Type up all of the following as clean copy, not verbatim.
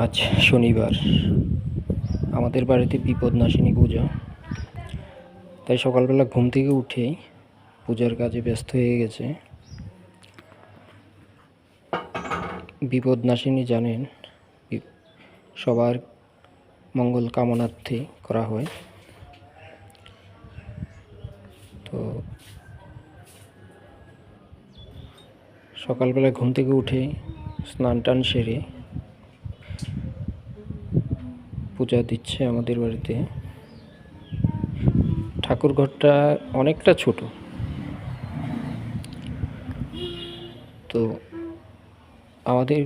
আজ শনিবার, আমাদের বাড়িতে বিপদনাশিনী পূজা। তাই সকালবেলা ঘুম থেকে উঠেই পূজার কাজে ব্যস্ত হয়ে গেছে। বিপদনাশিনী জানেন, সবার মঙ্গল কামনার্থে করা হয়। তো সকালবেলা ঘুম থেকে উঠে স্নান টান সেরে পূজা দিচ্ছে আমাদের বাড়িতে। ঠাকুর ঘরটা অনেকটা ছোট, তো আমাদের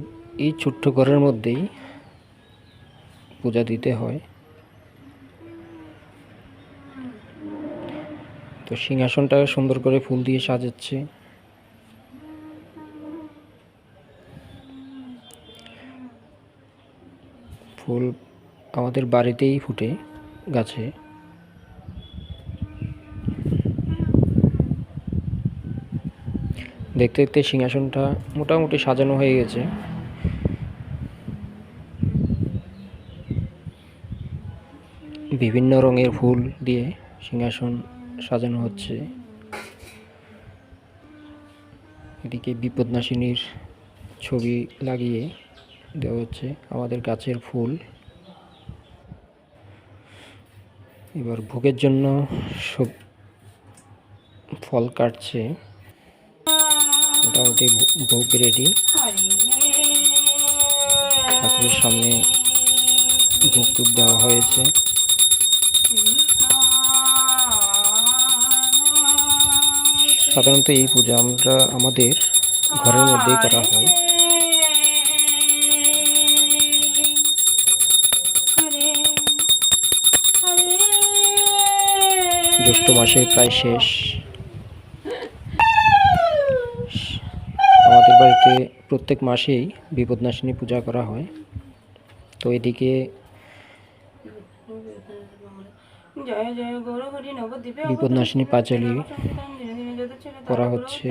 এই ছোট্ট ঘরের মধ্যেই পূজা দিতে হয়। তো সিংহাসনটা সুন্দর করে ফুল দিয়ে সাজাচ্ছে। ফুল আমাদের বাড়িতেই ফুটে গাছে। দেখতে দেখতে সিংহাসনটা মোটামুটি সাজানো হয়ে গেছে। বিভিন্ন রঙের ফুল দিয়ে সিংহাসন সাজানো হচ্ছে। এদিকে বিপদনাশিনীর ছবি লাগিয়ে দেওয়া হচ্ছে, আমাদের গাছের ফুল। এবার ভোগের জন্য সব ফল কাটছে, মোটামুটি ভোগ রেডি। ঠাকুরের সামনে ভোগ টুক দেওয়া হয়েছে। সাধারণত এই পূজা আমাদের ঘরের মধ্যেই করা হয়। জ্যৈষ্ঠ মাসের প্রায় শেষ। আমাদের বাড়িতে প্রত্যেক মাসেই বিপদনাশিনী পূজা করা হয়। তো এদিকে বিপদনাশিনী পাঁচালি পড়া হচ্ছে।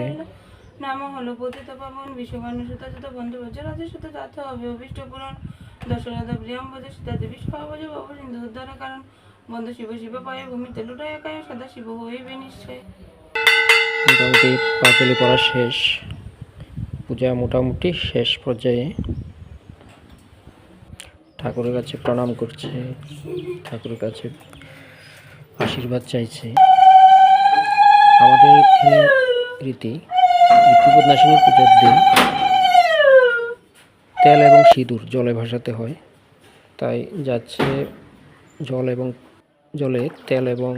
নাম হলো পতিত পাবন বিশ্বমানুষিত বন্ধু রাজস্বত জাত হবে অভিষ্ট পূরণ দশরথ প্রিয়ম্বজে সীতা দেবী সহবজে বাবু সিন্ধু উদ্ধার কারণ বন্ধু শিব শিব পায়ে ভূমিতে লুটায় একায় সদা শিব হইবে নিশ্চয়। মোটামুটি পাঁচালি পড়া শেষ, পূজা মোটামুটি শেষ পর্যায়ে। ঠাকুরের কাছে প্রণাম করছে, ঠাকুরের কাছে আশীর্বাদ চাইছে। আমাদের এখানে রীতি, বিপদনাশিনী পূজার দিন তেল এবং সিঁদুর জলে ভাসাতে হয়। তাই যাচ্ছে জলে তেল এবং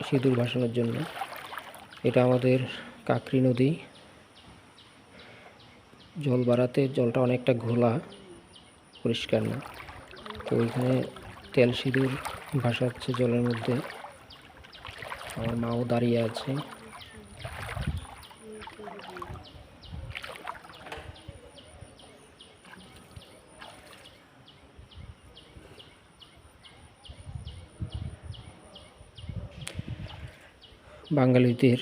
সিঁদুর ভাসানোর জন্য। এটা আমাদের কাকরি নদী। জল বাড়াতে জলটা অনেকটা ঘোলা, পরিষ্কার না। তো ওইখানে তেল সিঁদুর ভাসাচ্ছে জলের মধ্যে। আমার মাও দাঁড়িয়ে আছে। বাঙালিদের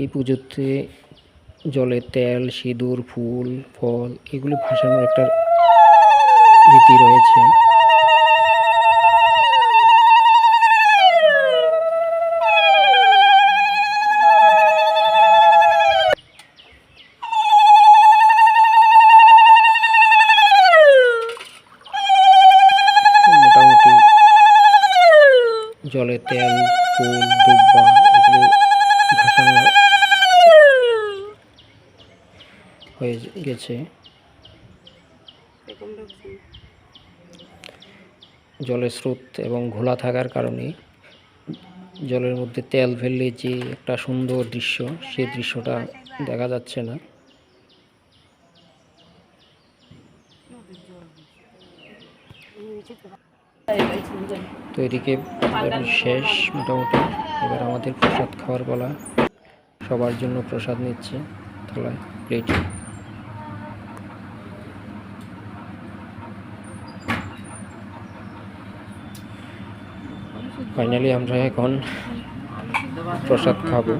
এই পুজোতে জলে তেল সিঁদুর ফুল ফল এগুলো ভাসানোর একটা রীতি রয়েছে। মোটামুটি জলে তেল ফুল দুব্বা এগুলো ভাসানো হয়ে গেছে। জলের স্রোত এবং ঘোলা থাকার কারণে জলের মধ্যে তেল ফেললে যে একটা সুন্দর দৃশ্য, সেই দৃশ্যটা দেখা যাচ্ছে না। তো এদিকে শেষ মোটামুটি। এবার আমাদের প্রসাদ খাওয়ার পালা। সবার জন্য প্রসাদ নিচ্ছে থালায়, প্লেটে। ফাইনালি আমরা এখন প্রসাদ খাবো।